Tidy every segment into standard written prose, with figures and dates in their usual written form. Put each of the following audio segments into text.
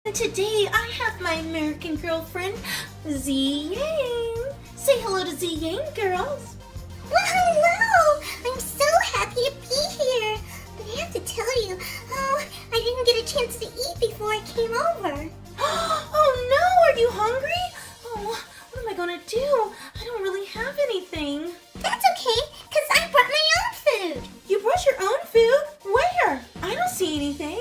And today I have my American girlfriend, Z Yang. Say hello to Z Yang, girls. Well, hello! I'm so happy to be here. But I have to tell you, I didn't get a chance to eat before I came over. Oh no, are you hungry? Oh, what am I gonna do? I don't really have anything. That's okay, because I brought my own food. You brought your own food? Where? I don't see anything.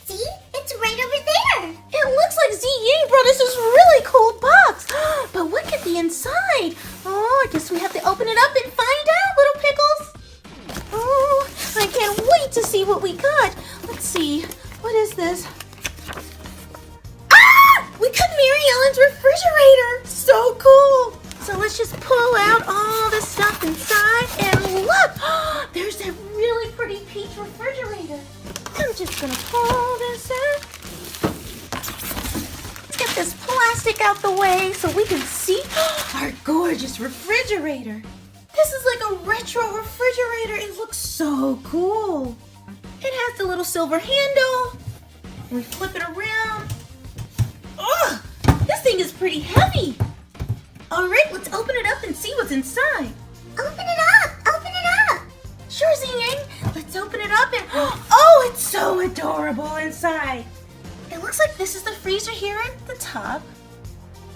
See? It's right over there. It looks like Z Yang brought us this really cool box. But what could be inside? Oh, I guess we have to open it up and find out, little pickles. Oh, I can't wait to see what we got. Let's see. What is this? Ah! We got Maryellen's refrigerator. So cool. So let's just pull out all the stuff inside and look. There's that really pretty peach refrigerator. I'm just gonna pull this out. Let's get this plastic out the way so we can see our gorgeous refrigerator. This is like a retro refrigerator. It looks so cool. It has the little silver handle. We flip it around. Oh, this thing is pretty heavy. All right, let's open it up and see what's inside. Open it up! Open it up! Sure, Zing. Let's open it up and oh, it's so adorable inside. It looks like this is the freezer here at the top.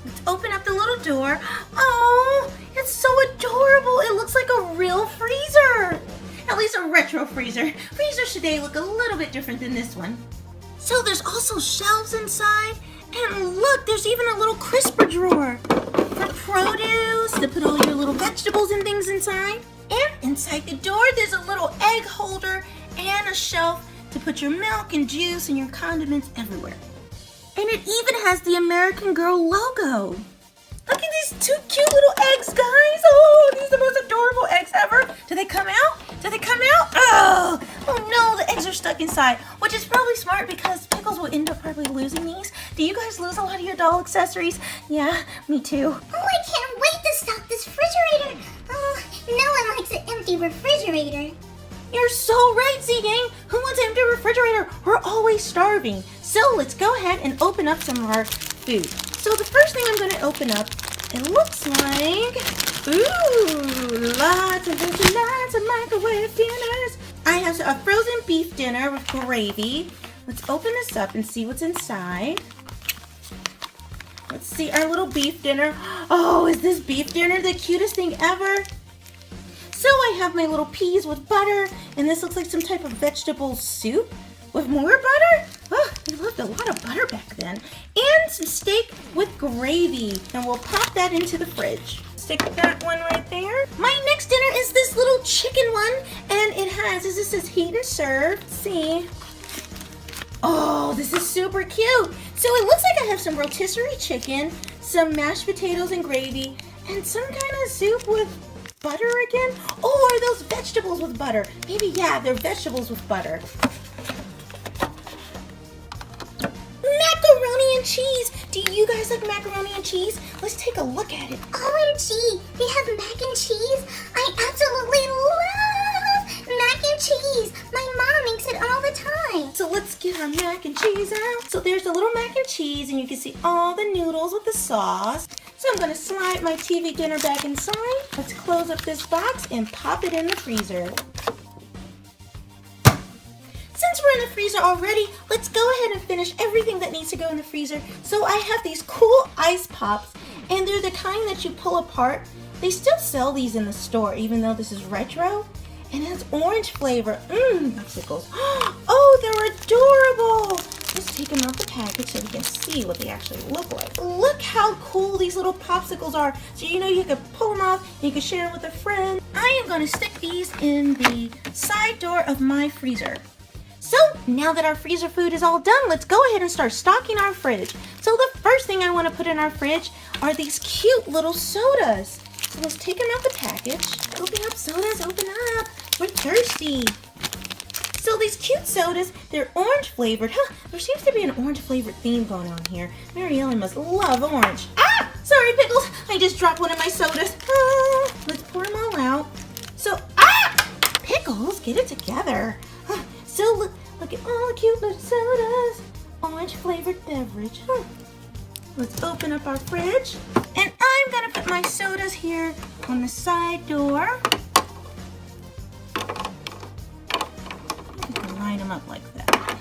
Let's open up the little door. Oh, it's so adorable. It looks like a real freezer. At least a retro freezer. Freezers today look a little bit different than this one. So there's also shelves inside. And look, there's even a little crisper drawer for produce, to put all your little vegetables and things inside. And inside the door, there's a little egg holder and a shelf to put your milk and juice and your condiments everywhere. And it even has the American Girl logo. Look at these two cute little eggs, guys. Oh, these are the most adorable eggs ever. Do they come out? Do they come out? Oh no, the eggs are stuck inside, which is probably smart because Pickles will end up probably losing these. Do you guys lose a lot of your doll accessories? Yeah, me too. Oh, I can't wait to stock this refrigerator. Oh, no one likes an empty refrigerator. You're so right, Z-Gang. Who wants an empty refrigerator? We're always starving. So let's go ahead and open up some of our food. So the first thing I'm going to open up, it looks like, ooh, lots of microwave dinners. I have a frozen beef dinner with gravy. Let's open this up and see what's inside. Let's see our little beef dinner. Oh, is this beef dinner the cutest thing ever? So I have my little peas with butter, and this looks like some type of vegetable soup with more butter. Oh, they loved a lot of butter back then. And some steak with gravy, and we'll pop that into the fridge. Stick that one right there. My next dinner is this little chicken one, and it says heat and serve. Let's see. Oh, this is super cute. So it looks like I have some rotisserie chicken, some mashed potatoes and gravy, and some kind of soup with butter again? Oh, are those vegetables with butter? Maybe, yeah, they're vegetables with butter. Macaroni and cheese. Do you guys like macaroni and cheese? Let's take a look at it. OMG, they have mac and cheese? I absolutely love mac and cheese. My mom makes it all the time. So let's get our mac and cheese out. So there's the little mac and cheese, and you can see all the noodles with the sauce. So I'm going to slide my TV dinner back inside. Let's close up this box and pop it in the freezer. Since we're in the freezer already, let's go ahead and finish everything that needs to go in the freezer. So I have these cool ice pops, and they're the kind that you pull apart. They still sell these in the store, even though this is retro. And it has orange flavor. Popsicles. Oh, they're adorable. Let's take them off the package so we can see what they actually look like. Look how cool these little popsicles are. So you know you can pull them off and you can share them with a friend. I am going to stick these in the side door of my freezer. So now that our freezer food is all done, let's go ahead and start stocking our fridge. So the first thing I want to put in our fridge are these cute little sodas. So let's take them out the package. Open up sodas, open up. We're thirsty. So these cute sodas, they're orange flavored. There seems to be an orange flavored theme going on here. Maryellen must love orange. Ah! Sorry, Pickles. I just dropped one of my sodas. Let's pour them all out. So, Pickles, get it together. So look at all the cute little sodas. orange flavored beverage. Let's open up our fridge. And I'm gonna put my sodas here on the side door. You can line them up like that.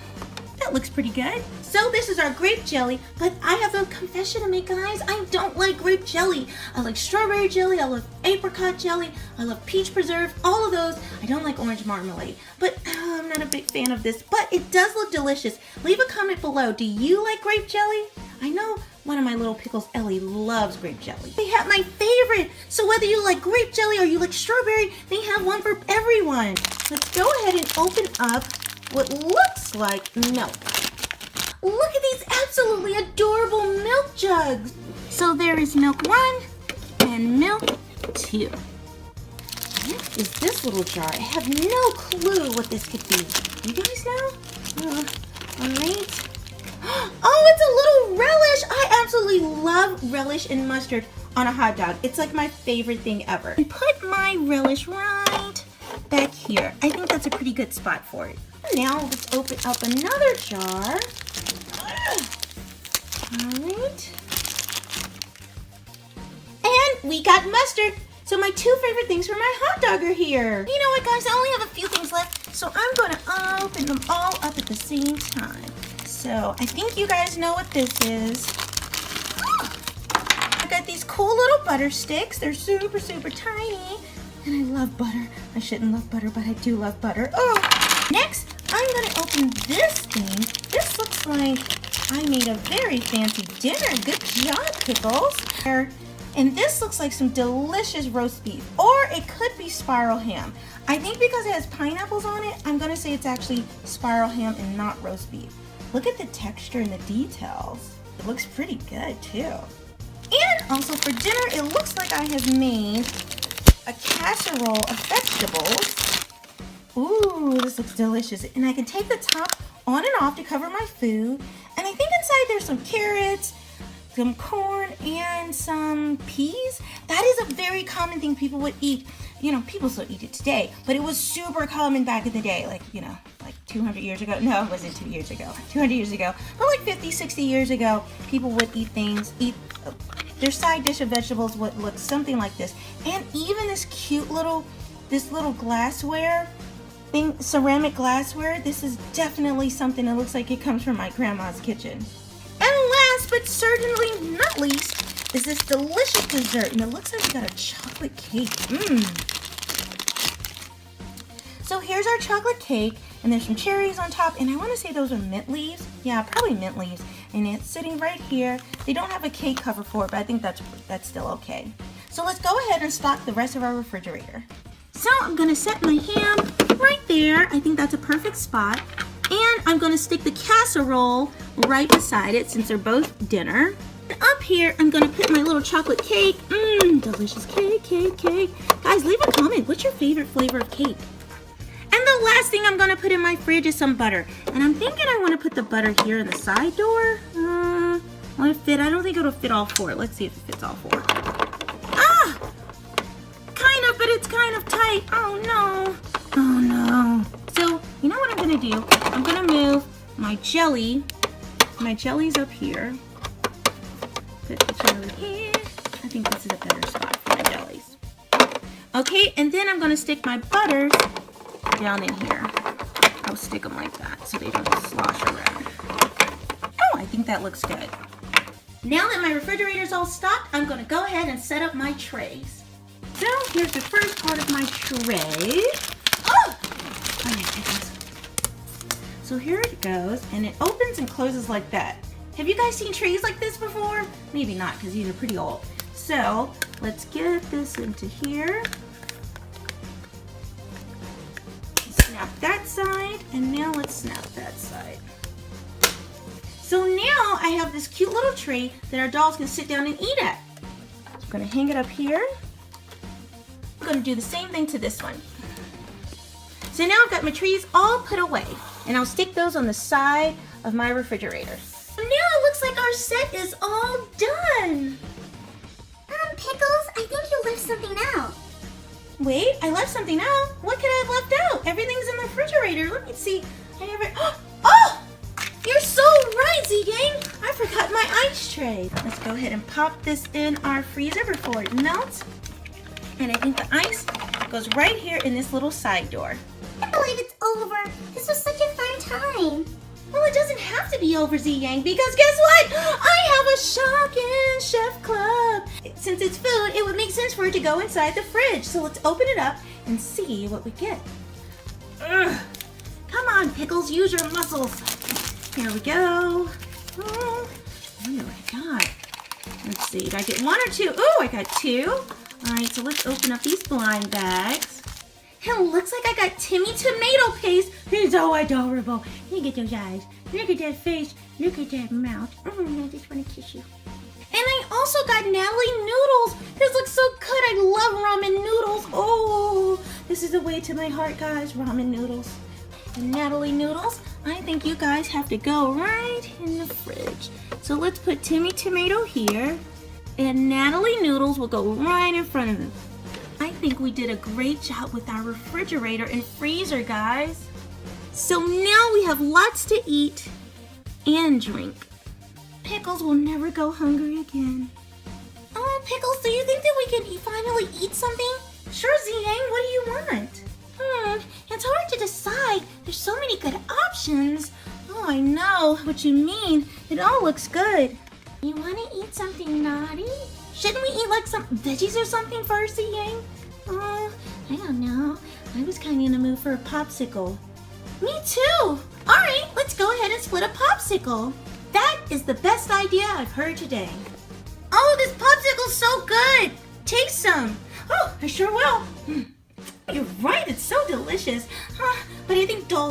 That looks pretty good. So this is our grape jelly, but I have a confession to make, guys. I don't like grape jelly. I like strawberry jelly, I love apricot jelly, I love peach preserve, all of those. I don't like orange marmalade, but I'm not a big fan of this, but it does look delicious. Leave a comment below. Do you like grape jelly? I know one of my little pickles, Ellie, loves grape jelly. They have my favorite. So whether you like grape jelly or you like strawberry, they have one for everyone. Let's go ahead and open up what looks like milk. Look at these absolutely adorable milk jugs. So there is milk 1 and milk 2. What is this little jar? I have no clue what this could be. You guys know? All right. Oh, it's a little relish. I absolutely love relish and mustard on a hot dog. It's like my favorite thing ever. And put my relish right back here. I think that's a pretty good spot for it. Now let's open up another jar. All right. And we got mustard. So my 2 favorite things for my hot dog are here. You know what, guys? I only have a few things left, so I'm going to open them all up at the same time. So I think you guys know what this is. I got these cool little butter sticks. They're super, super tiny. And I love butter. I shouldn't love butter, but I do love butter. Oh! Next, I'm going to open this thing. This looks like I made a very fancy dinner. Good job, Pickles. And this looks like some delicious roast beef. Or it could be spiral ham. I think because it has pineapples on it, I'm going to say it's actually spiral ham and not roast beef. Look at the texture and the details. It looks pretty good too. And also for dinner, it looks like I have made a casserole of vegetables. Ooh, this looks delicious. And I can take the top on and off to cover my food. And I think inside there's some carrots, some corn, and some peas. That is a very common thing people would eat. You know, people still eat it today, but it was super common back in the day, like, you know, like 200 years ago. No, it wasn't 2 years ago, 200 years ago, but like 50, 60 years ago, people would eat their side dish of vegetables would look something like this. And even this cute little, glassware thing, ceramic glassware, this is definitely something that looks like it comes from my grandma's kitchen. And last but certainly not least, is this delicious dessert, and it looks like we got a chocolate cake. So here's our chocolate cake, and there's some cherries on top, and I want to say those are mint leaves. Yeah, probably mint leaves, and it's sitting right here. They don't have a cake cover for it, but I think that's still okay. So let's go ahead and stock the rest of our refrigerator. So I'm gonna set my ham right there. I think that's a perfect spot, and I'm gonna stick the casserole right beside it since they're both dinner. Up here, I'm gonna put my little chocolate cake. Delicious cake. Guys, leave a comment. What's your favorite flavor of cake? And the last thing I'm gonna put in my fridge is some butter. And I'm thinking I wanna put the butter here in the side door. Will it fit? I don't think it'll fit all 4. Let's see if it fits all 4. Kind of, but it's kind of tight. Oh no. So, you know what I'm gonna do? I'm gonna move my jelly. My jelly's up here. Put the jelly here. I think this is a better spot for my jellies. Okay, and then I'm gonna stick my butters down in here. I'll stick them like that so they don't slosh around. Oh, I think that looks good. Now that my refrigerator's all stocked, I'm gonna go ahead and set up my trays. So here's the first part of my tray. Oh my goodness. So here it goes, and it opens and closes like that. Have you guys seen trays like this before? Maybe not, because these are pretty old. So let's get this into here. Snap that side, and now let's snap that side. So now I have this cute little tray that our dolls can sit down and eat at. I'm gonna hang it up here. I'm gonna do the same thing to this one. So now I've got my trays all put away, and I'll stick those on the side of my refrigerator. So now it looks like our set is all done. Pickles, I think you left something out. Wait, I left something out? What could I have left out? Everything's in the refrigerator. Let me see. Oh! You're so right, Z-Gang, I forgot my ice tray. Let's go ahead and pop this in our freezer before it melts. And I think the ice goes right here in this little side door. I can't believe it's over. This was such a fun time. Well, it doesn't have to be over, Z-Yang, because guess what? I have a Shopkins Chef Club. Since it's food, it would make sense for it to go inside the fridge. So let's open it up and see what we get. Ugh. Come on, Pickles, use your muscles. Here we go. Oh, I wonder what I got. Let's see, did I get one or two? Oh, I got two. All right, so let's open up these blind bags. It looks like I got Timmy tomato paste. He's so adorable. Look at those eyes. Look at that face. Look at that mouth. I just want to kiss you. And I also got Natalie noodles. This looks so good. I love ramen noodles. Oh, this is the way to my heart, guys. Ramen noodles. And Natalie noodles, I think you guys have to go right in the fridge. So let's put Timmy tomato here. And Natalie noodles will go right in front of them. I think we did a great job with our refrigerator and freezer, guys. So now we have lots to eat and drink. Pickles will never go hungry again. Oh, Pickles, do you think that we can finally eat something? Sure, Z-Yang, what do you want? It's hard to decide. There's so many good options. Oh, I know what you mean. It all looks good. You want to eat something naughty? Shouldn't we eat like some veggies or something first, Yang? Oh, I don't know. I was kind of in the mood for a popsicle. Me too. All right, let's go ahead and split a popsicle. That is the best idea I've heard today. Oh, this popsicle's so good. Taste some. Oh, I sure will. You're right, it's so delicious. But I think dolls